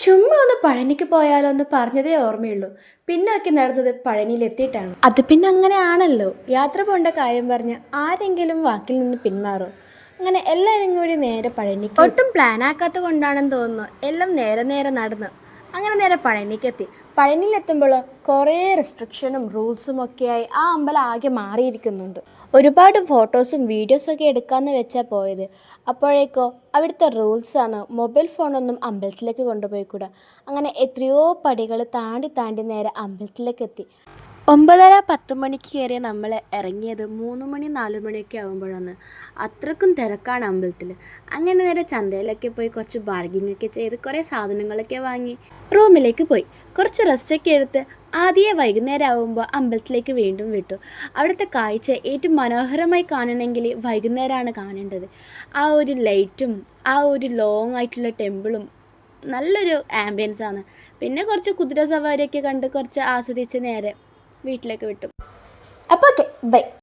ചുമ്മാ ഒന്ന് പഴനിക്ക് പോയാലോ എന്ന് പറഞ്ഞതേ ഓർമ്മയുള്ളൂ. പിന്നൊക്കെ നടന്നത് പഴനിയിലെത്തിയിട്ടാണ്. അത് പിന്നെ അങ്ങനെയാണല്ലോ. യാത്ര പോകേണ്ട കാര്യം പറഞ്ഞ് ആരെങ്കിലും വാക്കിൽ നിന്ന് പിന്മാറും. അങ്ങനെ എല്ലാവരും കൂടി നേരെ പഴനിക്ക്. ഒട്ടും പ്ലാൻ ആക്കാത്ത കൊണ്ടാണെന്ന് തോന്നുന്നു എല്ലാം നേരെ നേരെ നടന്നു. അങ്ങനെ നേരെ പഴനിക്കെത്തി. പഴനിയിലെത്തുമ്പോൾ കുറേ റെസ്ട്രിക്ഷനും റൂൾസും ഒക്കെയായി ആ അമ്പലം ആകെ മാറിയിരിക്കുന്നുണ്ട്. ഒരുപാട് ഫോട്ടോസും വീഡിയോസൊക്കെ എടുക്കാമെന്ന് വെച്ചാൽ പോയത്. അപ്പോഴേക്കോ അവിടുത്തെ റൂൾസാണ് മൊബൈൽ ഫോണൊന്നും അമ്പലത്തിലേക്ക് കൊണ്ടുപോയിക്കൂടാ. അങ്ങനെ എത്രയോ പടികൾ താണ്ടി താണ്ടി നേരെ അമ്പലത്തിലേക്ക് എത്തി. 9:30-10 മണിക്ക് കയറിയ നമ്മൾ ഇറങ്ങിയത് 3 മണി 4 മണിയൊക്കെ ആകുമ്പോഴാണ്. അത്രക്കും തിരക്കാണ് അമ്പലത്തിൽ. അങ്ങനെ നേരെ ചന്തയിലൊക്കെ പോയി കുറച്ച് ബാർഗിങ്ങൊക്കെ ചെയ്ത് കുറേ സാധനങ്ങളൊക്കെ വാങ്ങി റൂമിലേക്ക് പോയി. കുറച്ച് റെസ്റ്റൊക്കെ എടുത്ത് ആദ്യമേ വൈകുന്നേരം ആകുമ്പോൾ അമ്പലത്തിലേക്ക് വീണ്ടും വിട്ടു. അവിടുത്തെ കാഴ്ച ഏറ്റവും മനോഹരമായി കാണണമെങ്കിൽ വൈകുന്നേരമാണ് കാണേണ്ടത്. ആ ഒരു ലൈറ്റും ആ ഒരു ലോങ് ആയിട്ടുള്ള ടെമ്പിളും നല്ലൊരു ആംബിയൻസാണ്. പിന്നെ കുറച്ച് കുതിര സവാരിയൊക്കെ കണ്ട് കുറച്ച് ആസ്വദിച്ച് നേരെ വീട്ടിലേക്ക് വിട്ടു. അപ്പോൾ ഓക്കെ, ബൈ.